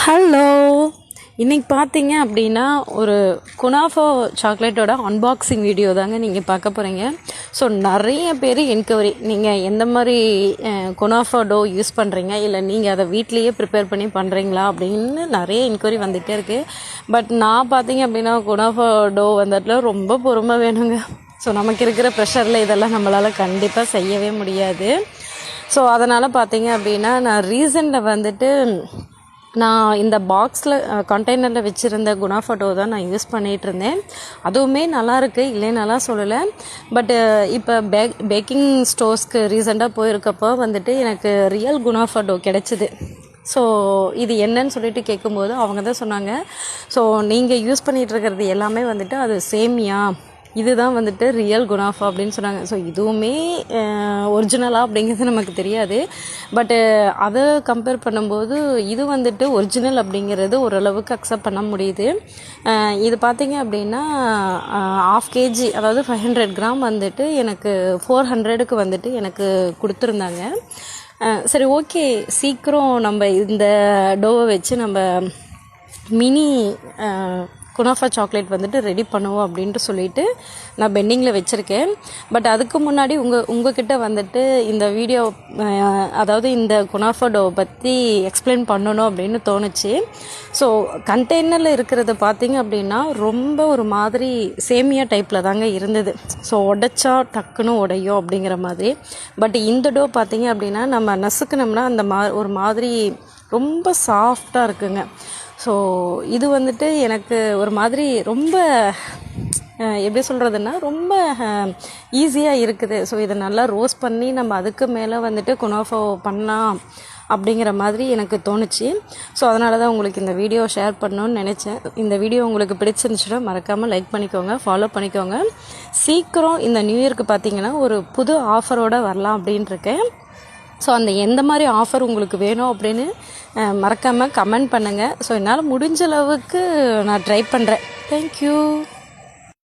Hello, இன்றைக்கி பார்த்தீங்க அப்படின்னா ஒரு குனாஃபா சாக்லேட்டோட அன்பாக்சிங் வீடியோ தாங்க நீங்கள் பார்க்க போகிறீங்க. ஸோ நிறைய பேர் என்கொயரி, நீங்கள் எந்த மாதிரி குனாஃபா டோ யூஸ் பண்ணுறீங்க, இல்லை நீங்கள் அதை வீட்லேயே ப்ரிப்பேர் பண்ணி பண்ணுறீங்களா அப்படின்னு நிறைய என்கொயரி வந்துகிட்டே இருக்குது. பட் நான் பார்த்தீங்க அப்படின்னா குனாஃபா டோ வந்ததுல ரொம்ப பொறுமை வேணுங்க. ஸோ நமக்கு இருக்கிற ப்ரெஷரில் இதெல்லாம் நம்மளால் கண்டிப்பாக செய்யவே முடியாது. ஸோ அதனால் பார்த்தீங்க அப்படின்னா நான் ரீசனில் வந்துட்டு நான் இந்த பாக்ஸில் கண்டெய்னரில் வச்சுருந்த குனாஃபா டோ தான் நான் யூஸ் பண்ணிகிட்டு இருந்தேன். அதுவுமே நல்லாயிருக்கு, இல்லைனாலாம் சொல்லலை. பட்டு இப்போ பேக்கிங் ஸ்டோர்ஸ்க்கு ரீசெண்டாக போயிருக்கப்போ வந்துட்டு எனக்கு ரியல் குனாஃபா டோ கிடச்சிது. ஸோ இது என்னன்னு சொல்லிட்டு கேட்கும்போது அவங்க தான் சொன்னாங்க, ஸோ நீங்கள் யூஸ் பண்ணிகிட்டு இருக்கிறது எல்லாமே வந்துட்டு அது சேமியா, இதுதான் வந்துட்டு ரியல் குனாஃபா அப்படின்னு சொன்னாங்க. ஸோ இதுவுமே ஒரிஜினலாக அப்படிங்கிறது நமக்கு தெரியாது. பட்டு அதை கம்பேர் பண்ணும்போது இது வந்துட்டு ஒரிஜினல் அப்படிங்கிறது ஓரளவுக்கு அக்செப்ட் பண்ண முடியுது. இது பார்த்திங்க அப்படின்னா 1/2 kg, அதாவது 500 கிராம் வந்துட்டு எனக்கு 400க்கு வந்துட்டு எனக்கு கொடுத்துருந்தாங்க. சரி, ஓகே, சீக்கிரம் நம்ம இந்த டோவை வச்சு நம்ம மினி குனாஃபா சாக்லேட் வந்துட்டு ரெடி பண்ணுவோம் அப்படின்ட்டு சொல்லிட்டு நான் பெண்டிங்கில் வச்சுருக்கேன். பட் அதுக்கு முன்னாடி உங்ககிட்ட வந்துட்டு இந்த வீடியோ, அதாவது இந்த குனாஃபா டோவை பற்றி எக்ஸ்பிளைன் பண்ணணும் அப்படின்னு தோணுச்சு. ஸோ கண்டெய்னரில் இருக்கிறத பார்த்திங்க அப்படின்னா ரொம்ப ஒரு மாதிரி சேமியா டைப்பில் தாங்க இருந்தது. ஸோ உடைச்சா டக்குன்னு உடையும் அப்படிங்கிற மாதிரி. பட் இந்த டோ பார்த்திங்க அப்படின்னா நம்ம நசுக்குனோம்னா அந்த ஒரு மாதிரி ரொம்ப சாஃப்டாக இருக்குங்க. ஸோ இது வந்துட்டு எனக்கு ஒரு மாதிரி ரொம்ப எப்படி சொல்கிறதுன்னா ரொம்ப ஈஸியாக இருக்குது. ஸோ இதை நல்லா ரோஸ்ட் பண்ணி நம்ம அதுக்கு மேலே வந்துட்டு குனாஃபா பண்ணலாம் அப்படிங்கிற மாதிரி எனக்கு தோணுச்சு. ஸோ அதனால தான் உங்களுக்கு இந்த வீடியோ ஷேர் பண்ணணும்னு நினச்சேன். இந்த வீடியோ உங்களுக்கு பிடிச்சிருந்துச்சுன்னா மறக்காமல் லைக் பண்ணிக்கோங்க, ஃபாலோ பண்ணிக்கோங்க. சீக்கிரம் இந்த நியூ இயர்க்கு பார்த்தீங்கன்னா ஒரு புது ஆஃபரோடு வரலாம் அப்படின்ட்டுருக்கேன். ஸோ அந்த எந்த மாதிரி ஆஃபர் உங்களுக்கு வேணும் அப்படின்னு மறக்காமல் கமெண்ட் பண்ணுங்கள். ஸோ என்னால் முடிஞ்ச அளவுக்கு நான் ட்ரை பண்ணுறேன். தேங்க்யூ.